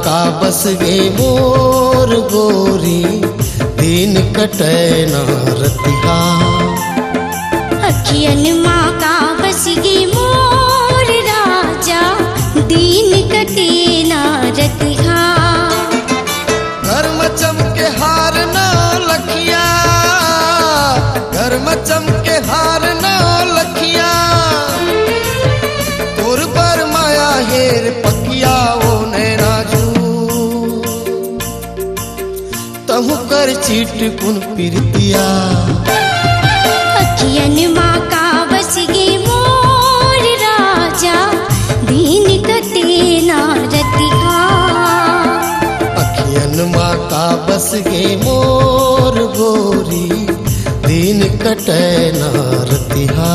का बस गे मोर गोरी, दिन कटे ना रतिहा। अखियन माँ का बस गे मोर राजा, दिन कटे ना रतिहा। घर में चमके हार ना लखिया, घर में चमके हार ना लखिया, तोर पर माया हेर पकिया ओ नैना जू, तहु कर चीट कुन पिरतिया। अखियन माँ का बस गे मोर राजा, दिन कटे ना रतिहा। अखियन माँ का बस गे मोर गोरी, दिन कटे ना रतिहा।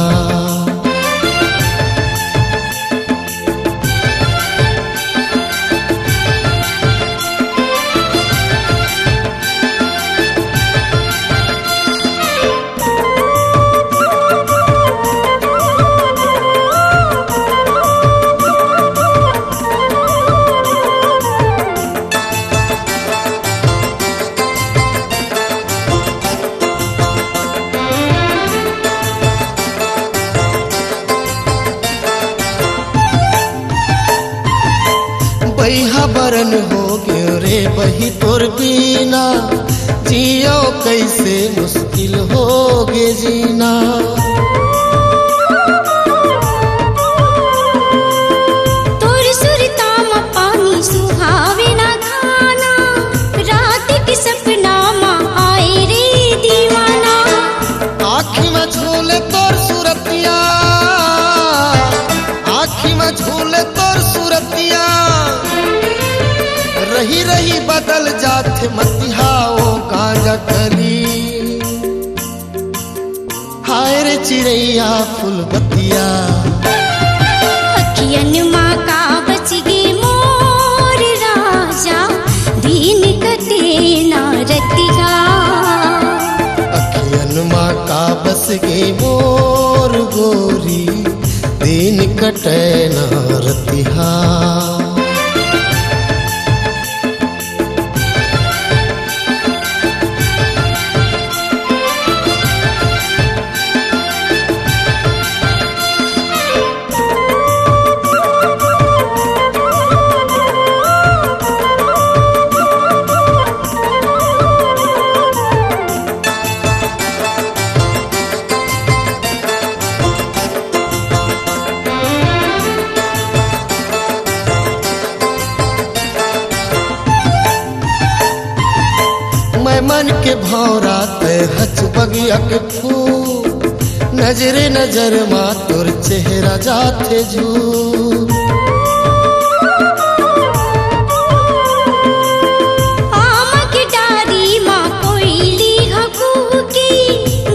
बहिहा बरन हो गयो रे बही तोर बीना, जियो कैसे मुश्किल हो गे जीना। तोर सुरता में पानी सुहावे ना खाना, रात के सपना में आए रे दीवाना। आँखी में झूले तोर सूरतिया, आँखी में झूले तोर सूरतिया, रही रही बदल जाते मतिहा ओ गांजा कली। हाय रे चिड़ैया फूल बतिया। अखियन माँ का बच गे मोर राजा, दिन कटे ना रतिहा। अखियन माँ का बस गे मोर गोरी, दिन कटे ना रतिहा। मैं मन के भौरा ते हच बगिया के फूल, नजरे नजर माँ तोर चेहरा जाते झू। आम के डारी माँ कोयली हकू की,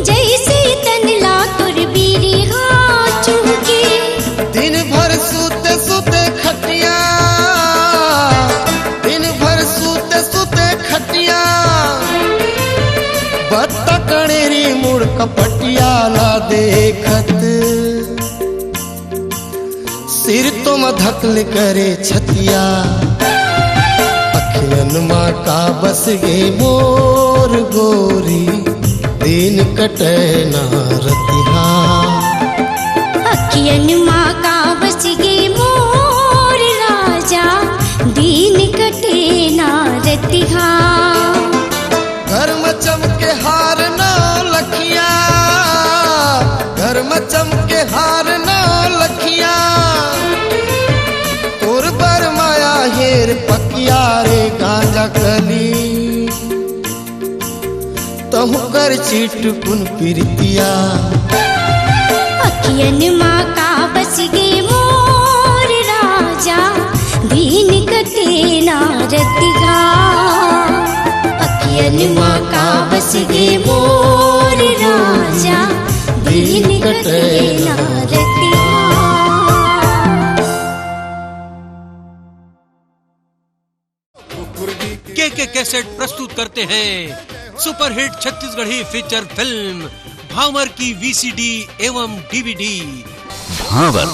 जैसे तनला तोर बीरी हाँ चुहकी। दिन भर सूते सूते खटिया, दिन भर सूते सूते खटिया, बत्ता कणेरी मुड़ कपटिया ला देखत। सिर तो मधकल करे छतिया। अखियन माँ का बस गे मोर गोरी, दिन कटे ना रतिहा। अखियन माँ का बस गे मोर राजा, दिन कटे ना रतिहा। घर में चमके हार ना लखिया, घर में चमके हार ना लखिया, तोर पर माया हेर पकिया रे गांजा कली। तहु कर चीट कुन पिरतिया। अखियन माँ का बस गे मोर राजा, दिन कटे ना रतिहा। अखियन माँ का बस गे मोर राजा, दिन कटे ना रतिहा। के कैसेट प्रस्तुत करते हैं सुपरहिट छत्तीसगढ़ी फीचर फिल्म भावर की वीसीडी एवं डीवीडी। भावर